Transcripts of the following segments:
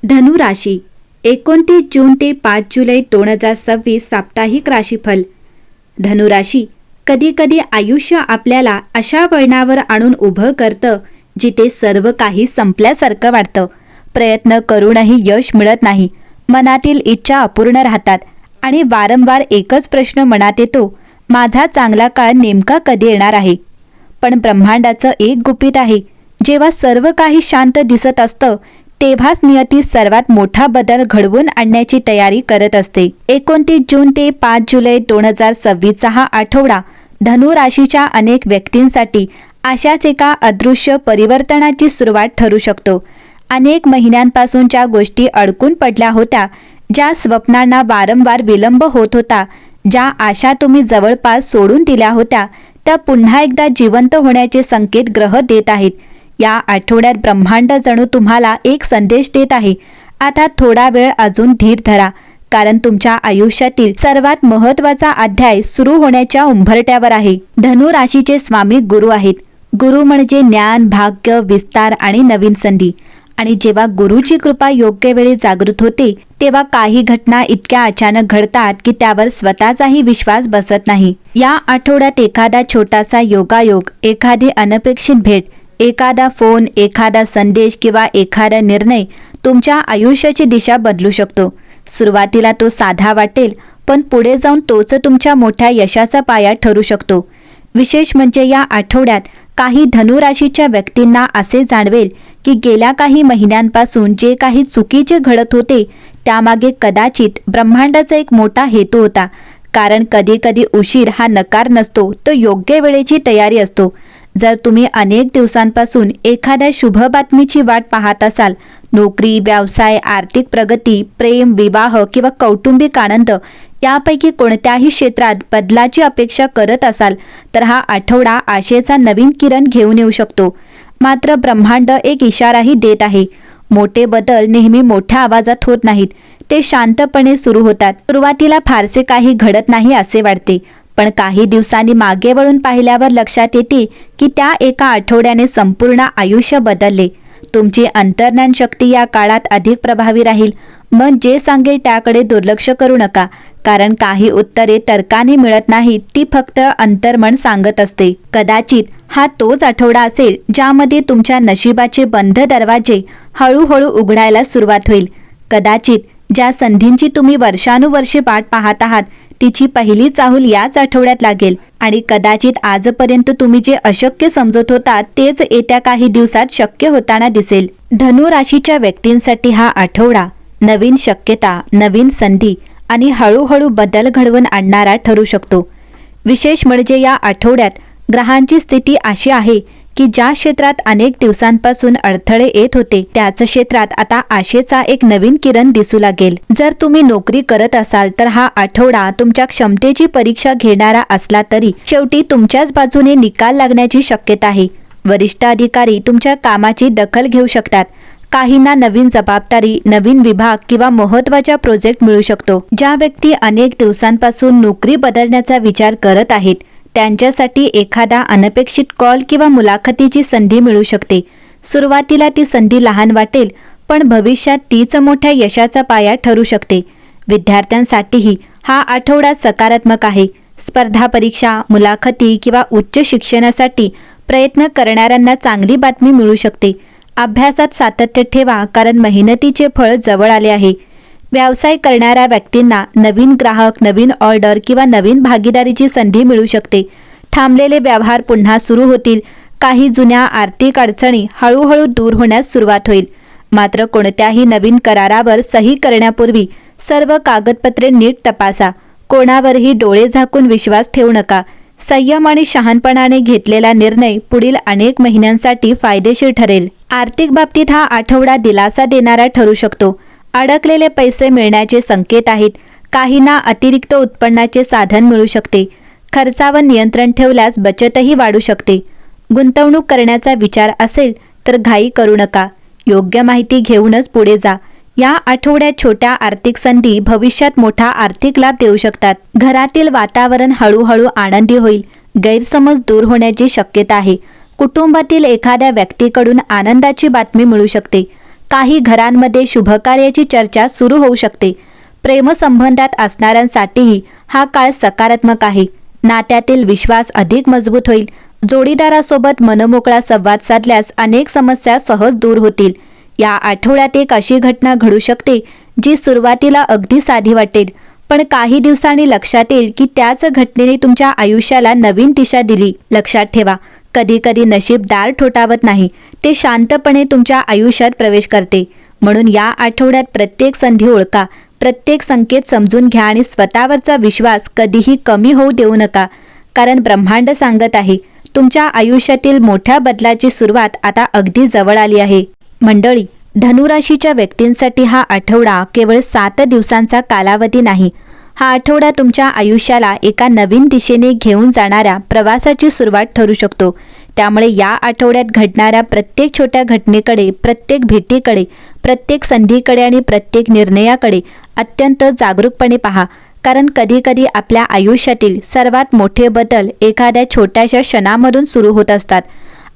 धनु राशी 29 जून ते 5 जुलै 2026 साप्ताहिक राशीफल. धनु राशी कधी कधी आयुष्य आपल्याला अशा वळणावर आणून उभं करतं जिथे सर्व काही संपल्यासारखं वाटतं. प्रयत्न करूनही यश मिळत नाही. मनातील इच्छा अपूर्ण राहतात आणि वारंवार एकच प्रश्न मनात येतो, माझा चांगला काळ नेमका कधी येणार आहे. पण ब्रह्मांडाचं एक गुपित आहे, जेव्हा सर्व काही शांत दिसत असतं तेव्हाच नियती सर्वात मोठा बदल घडवून आणण्याची तयारी करत असते. 29 जून ते 5 जुलै 2026 हा आठवडा धनु राशीच्या अनेक व्यक्तींसाठी अशाच एका अदृश्य परिवर्तनाची सुरुवात ठरू शकतो. अनेक महिन्यांपासून ज्या गोष्टी अडकून पडल्या होत्या, ज्या स्वप्नांना वारंवार विलंब होत होता, ज्या आशा तुम्ही जवळपास सोडून दिल्या होत्या, त्या पुन्हा एकदा जिवंत होण्याचे संकेत ग्रह देत आहेत. या आठवड्यात ब्रह्मांड जणू तुम्हाला एक संदेश देत आहे, आता थोडा वेळ अजून धीर धरा, कारण तुमच्या आयुष्यातील सर्वात महत्त्वाचा अध्याय सुरू होण्याच्या उंबरठ्यावर आहे. धनु राशीचे स्वामी गुरु आहेत. गुरु म्हणजे ज्ञान, भाग्य, विस्तार आणि नवीन संधी. आणि जेव्हा गुरुची कृपा योग्य वेळी जागृत होते तेव्हा काही घटना इतक्या अचानक घडतात की त्यावर स्वतःचाही विश्वास बसत नाही. या आठवड्यात एखादा छोटासा योगायोग, एखादी अनपेक्षित भेट, एखादा फोन, एखादा संदेश किंवा एखादा निर्णय तुमच्या आयुष्याची दिशा बदलू शकतो. सुरुवातीला तो साधा वाटेल, पण पुढे जाऊन तोच तुमच्या मोठ्या यशाचा पाया ठरू शकतो. विशेष म्हणजे या आठवड्यात काही धनु राशीच्या व्यक्तींना असे जाणवेल की गेल्या काही महिन्यांपासून जे काही चुकीचे घडत होते त्यामागे कदाचित ब्रह्मांडाचा एक मोठा हेतू होता. कारण कधी कधी उशीर हा नकार नसतो, तो योग्य वेळेची तयारी असतो. जर तुम्ही अनेक दिवसांपासून एखाद्या शुभ बातमीची वाट पाहत असाल, नोकरी, व्यवसाय, आर्थिक प्रगती, प्रेम, विवाह किंवा कौटुंबिक आनंद यापैकी कोणत्याही क्षेत्रात बदलाची अपेक्षा करत असाल, तर हा आठवडा आशेचा नवीन किरण घेऊन येऊ शकतो. मात्र ब्रह्मांड एक इशाराही देत आहे. मोठे बदल नेहमी मोठ्या आवाजात होत नाहीत, ते शांतपणे सुरू होतात. सुरुवातीला फारसे काही घडत नाही असे वाटते, पण काही दिवसांनी मागे वळून पाहिल्यावर लक्षात येते की त्या एका आठवड्याने संपूर्ण आयुष्य बदलले. तुमची अंतर्ज्ञान शक्ती या काळात अधिक प्रभावी राहील. मन जे सांगेल त्याकडे दुर्लक्ष करू नका, कारण काही उत्तरे तर्काने मिळत नाहीत, ती फक्त अंतर्मन सांगत असते. कदाचित हा तोच आठवडा असेल ज्यामध्ये तुमच्या नशिबाचे बंद दरवाजे हळूहळू उघडायला सुरुवात होईल. कदाचित ज्या संधींची तुम्ही वर्षानुवर्षे वाट पाहत आहात तिची पहिली चाहूल याच आठवड्यात लागेल. आणि कदाचित आजपर्यंत तुम्ही जे अशक्य समजत होता तेच येत्या काही दिवसात शक्य होताना दिसेल. धनु राशीच्या व्यक्तींसाठी हा आठवडा नवीन शक्यता, नवीन संधी आणि हळूहळू बदल घडवून आणणारा ठरू शकतो. विशेष म्हणजे या आठवड्यात ग्रहांची स्थिती अशी आहे की ज्या क्षेत्रात अनेक दिवसांपासून अडथळे येत होते त्याच क्षेत्रात आता आशेचा एक नवीन किरण दिसू लागेल. जर तुम्ही नोकरी करत असाल तर हा आठवडा तुमच्या क्षमतेची परीक्षा घेणारा असला तरी शेवटी तुमच्याच बाजूने निकाल लागण्याची शक्यता आहे. वरिष्ठ अधिकारी तुमच्या कामाची दखल घेऊ शकतात. काहींना नवीन जबाबदारी, नवीन विभाग किंवा महत्त्वाचा प्रोजेक्ट मिळू शकतो. ज्या व्यक्ती अनेक दिवसांपासून नोकरी बदलण्याचा विचार करत आहेत त्यांच्यासाठी एखादा अनपेक्षित कॉल किंवा मुलाखतीची संधी मिळू शकते. सुरुवातीला ती संधी लहान वाटेल, पण भविष्यात तीच मोठ्या यशाचा पाया ठरू शकते. विद्यार्थ्यांसाठीही हा आठवडा सकारात्मक आहे. स्पर्धा परीक्षा, मुलाखती किंवा उच्च शिक्षणासाठी प्रयत्न करणाऱ्यांना चांगली बातमी मिळू शकते. अभ्यासात सातत्य ठेवा, कारण मेहनतीचे फळ जवळ आले आहे. व्यवसाय करणाऱ्या व्यक्तींना नवीन ग्राहक, नवीन ऑर्डर किंवा नवीन भागीदारीची संधी मिळू शकते. थांबलेले व्यवहार पुन्हा सुरू होतील. काही जुन्या आर्थिक अडचणी हळूहळू दूर होण्यास सुरुवात होईल. मात्र कोणत्याही नवीन करारावर सही करण्यापूर्वी सर्व कागदपत्रे नीट तपासा. कोणावरही डोळे झाकून विश्वास ठेवू नका. संयम आणि शहाणपणाने घेतलेला निर्णय पुढील अनेक महिन्यांसाठी फायदेशीर ठरेल. आर्थिक बाबतीत हा आठवडा दिलासा देणारा ठरू शकतो. अडकलेले पैसे मिळण्याचे संकेत आहेत. काहींना अतिरिक्त उत्पन्नाचे साधन मिळू शकते. खर्चावर नियंत्रण ठेवल्यास बचतही वाढू शकते. गुंतवणूक करण्याचा विचार असेल तर घाई करू नका. योग्य माहिती घेऊनच पुढे जा. या आठवड्यात छोट्या आर्थिक संधी भविष्यात मोठा आर्थिक लाभ देऊ शकतात. घरातील वातावरण हळूहळू आनंदी होईल. गैरसमज दूर होण्याची शक्यता आहे. कुटुंबातील एखाद्या व्यक्तीकडून आनंदाची बातमी मिळू शकते. काही घरांमध्ये शुभकार्याची चर्चा सुरू होऊ शकते. प्रेमसंबंधात असणाऱ्यांसाठीही हा काळ सकारात्मक आहे. नात्यातील विश्वास अधिक मजबूत होईल. जोडीदारासोबत मनमोकळा संवाद साधल्यास अनेक समस्या सहज दूर होतील. या आठवड्यात एक अशी घटना घडू शकते जी सुरुवातीला अगदी साधी वाटेल, पण काही दिवसांनी लक्षात येईल की त्याच घटनेने तुमच्या आयुष्याला नवीन दिशा दिली. लक्षात ठेवा, कधी कधी नशीब दार ठोठावत नाही, ते शांतपणे तुमच्या आयुष्यात प्रवेश करते. म्हणून या आठवड्यात प्रत्येक संधी ओळखा, प्रत्येक संकेत समजून घ्या आणि स्वतःवरचा विश्वास कधीही कमी होऊ देऊ नका. कारण ब्रह्मांड सांगत आहे, तुमच्या आयुष्यातील मोठ्या बदलाची सुरुवात आता अगदी जवळ आली आहे. मंडळी, धनुराशीच्या व्यक्तींसाठी हा आठवडा केवळ 7 दिवसांचा कालावधी नाही. हा आठवडा तुमच्या आयुष्याला एका नवीन दिशेने घेऊन जाणाऱ्या प्रवासाची सुरुवात ठरू शकतो. त्यामुळे या आठवड्यात घडणाऱ्या प्रत्येक छोट्या घटनेकडे, प्रत्येक भेटीकडे, प्रत्येक संधीकडे आणि प्रत्येक निर्णयाकडे अत्यंत जागरूकपणे पहा. कारण कधीकधी आपल्या आयुष्यातील सर्वात मोठे बदल एखाद्या छोट्याशा क्षणामधून सुरू होत असतात.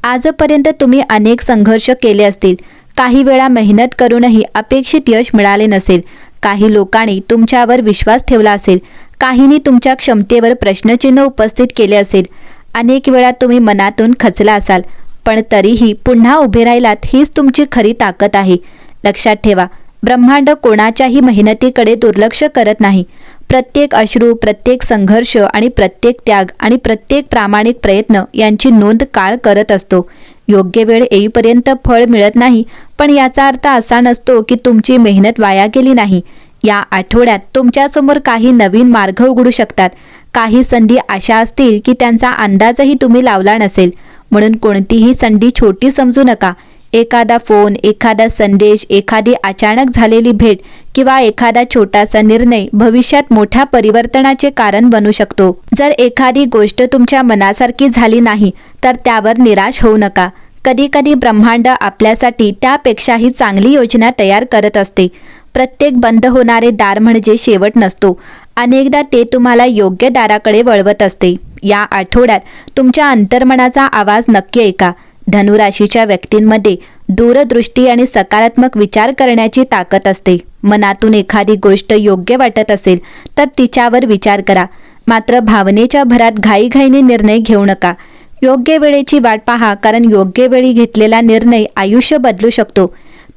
आजपर्यंत तुम्ही अनेक संघर्ष केले असतील. काही वेळा मेहनत करूनही अपेक्षित यश मिळाले नसेल. काही लोकांनी तुमच्यावर विश्वास ठेवला असेल. काहींनी तुमच्या क्षमतेवर प्रश्नचिन्ह उपस्थित केले असेल. अनेक वेळा तुम्ही मनातून खचला असाल, पण तरीही पुन्हा उभे राहिलात. हीच तुमची खरी ताकद आहे. लक्षात ठेवा, ब्रह्मांड कोणाच्याही मेहनतीकडे दुर्लक्ष करत नाही. प्रत्येक अश्रू, प्रत्येक संघर्ष आणि प्रत्येक त्याग आणि प्रत्येक प्रामाणिक प्रयत्न यांची नोंद काळ करत असतो. योग्य वेळ येईपर्यंत फळ मिळत नाही, पण याचा अर्थ असा नसतो की तुमची मेहनत वाया गेली नाही. या आठवड्यात तुमच्यासमोर काही नवीन मार्ग उघडू शकतात. काही संधी अशा असतील की त्यांचा अंदाजही तुम्ही लावला नसेल. म्हणून कोणतीही संधी छोटी समजू नका. एखादा फोन, एखादा संदेश, एखादी अचानक झालेली भेट किंवा एखादा छोटासा निर्णय भविष्यात मोठ्या परिवर्तनाचे कारण बनू शकतो. जर एखादी गोष्ट तुमच्या मनासारखी झाली नाही तर त्यावर निराश होऊ नका. कधी कधी ब्रह्मांड आपल्यासाठी त्यापेक्षाही चांगली योजना तयार करत असते. प्रत्येक बंद होणारे दार म्हणजे शेवट नसतो. अनेकदा ते तुम्हाला योग्य दाराकडे वळवत असते. या आठवड्यात तुमच्या अंतर्मनाचा आवाज नक्की ऐका. धनुराशीच्या व्यक्तींमध्ये दूरदृष्टी आणि सकारात्मक विचार करण्याची ताकद असते. मनातून एखादी गोष्ट योग्य वाटत असेल तर तिच्यावर विचार करा. मात्र भावनेच्या भरात घाईघाईने निर्णय घेऊ नका. योग्य वेळेची वाट पहा, कारण योग्य वेळी घेतलेला निर्णय आयुष्य बदलू शकतो.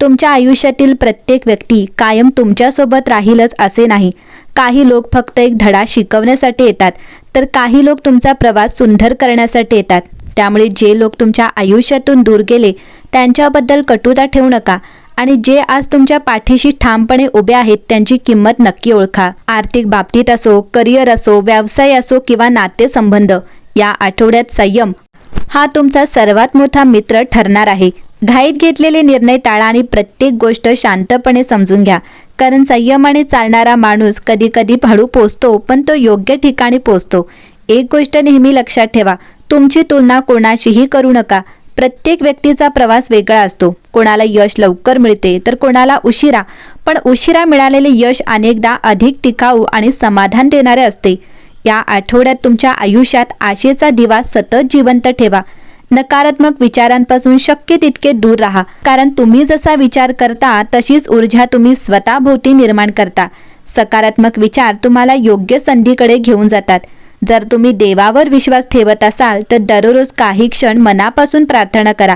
तुमच्या आयुष्यातील प्रत्येक व्यक्ती कायम तुमच्यासोबत राहीलच असे नाही. काही लोक फक्त एक धडा शिकवण्यासाठी येतात, तर काही लोक तुमचा प्रवास सुंदर करण्यासाठी येतात. त्यामुळे जे लोक तुमच्या आयुष्यातून दूर गेले त्यांच्याबद्दल कटुता ठेवू नका आणि जे आज तुमच्या पाठीशी ठामपणे उभे आहेत त्यांची किंमत नक्की ओळखा. आर्थिक बाबतीत असो, करिअर असो, व्यवसाय असो किंवा नातेसंबंध, या आठवड्यात संयम हा तुमचा सर्वात मोठा मित्र ठरणार आहे. घाईत घेतलेले निर्णय टाळा आणि प्रत्येक गोष्ट शांतपणे समजून घ्या. कारण संयमाने चालणारा माणूस कधी कधी हळू पोचतो, पण तो योग्य ठिकाणी पोचतो. एक गोष्ट नेहमी लक्षात ठेवा, तुमची तुलना कोणाशीही करू नका. प्रत्येक व्यक्तीचा प्रवास वेगळा असतो. कोणाला यश लवकर मिळते तर कोणाला उशिरा, पण उशिरा मिळालेले यश अनेकदा अधिक टिकाऊ आणि समाधान देणारे असते. या आठवड्यात तुमच्या आयुष्यात आशेचा दिवा सतत जिवंत ठेवा. नकारात्मक विचारांपासून शक्य तितके दूर राहा, कारण तुम्ही जसा विचार करता तशीच ऊर्जा तुम्ही स्वतःभोवती निर्माण करता. सकारात्मक विचार तुम्हाला योग्य संधीकडे घेऊन जातात. जर तुम्ही देवावर विश्वास ठेवत असाल तर दररोज काही क्षण मनापासून प्रार्थना करा.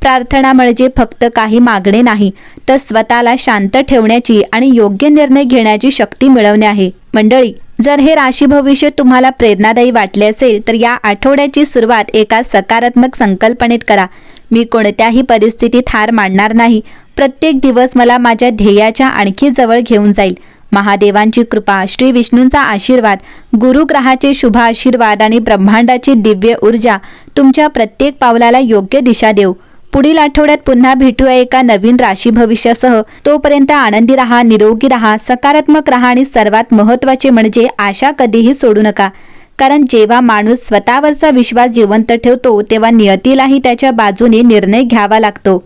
प्रार्थना म्हणजे फक्त काही मागणे नाही, तर स्वतःला शांत ठेवण्याची आणि योग्य निर्णय घेण्याची शक्ती मिळवणे आहे. मंडळी, जर हे राशी भविष्य तुम्हाला प्रेरणादायी वाटले असेल तर या आठवड्याची सुरुवात एका सकारात्मक संकल्पनेत करा. मी कोणत्याही परिस्थितीत हार मानणार नाही. प्रत्येक दिवस मला माझ्या ध्येयाच्या आणखी जवळ घेऊन जाईल. महादेवांची कृपा, श्री विष्णूंचा आशीर्वाद, गुरुग्रहाचे शुभ आशीर्वाद आणि ब्रह्मांडाची दिव्य ऊर्जा तुमच्या प्रत्येक पावलाला योग्य दिशा देऊ. पुढील आठवड्यात पुन्हा भेटूया एका नवीन राशी भविष्यासह. तोपर्यंत आनंदी राहा, निरोगी राहा, सकारात्मक राहा आणि सर्वात महत्त्वाचे म्हणजे आशा कधीही सोडू नका. कारण जेव्हा माणूस स्वतःवरचा विश्वास जिवंत ठेवतो तेव्हा नियतीलाही त्याच्या बाजूने निर्णय घ्यावा लागतो.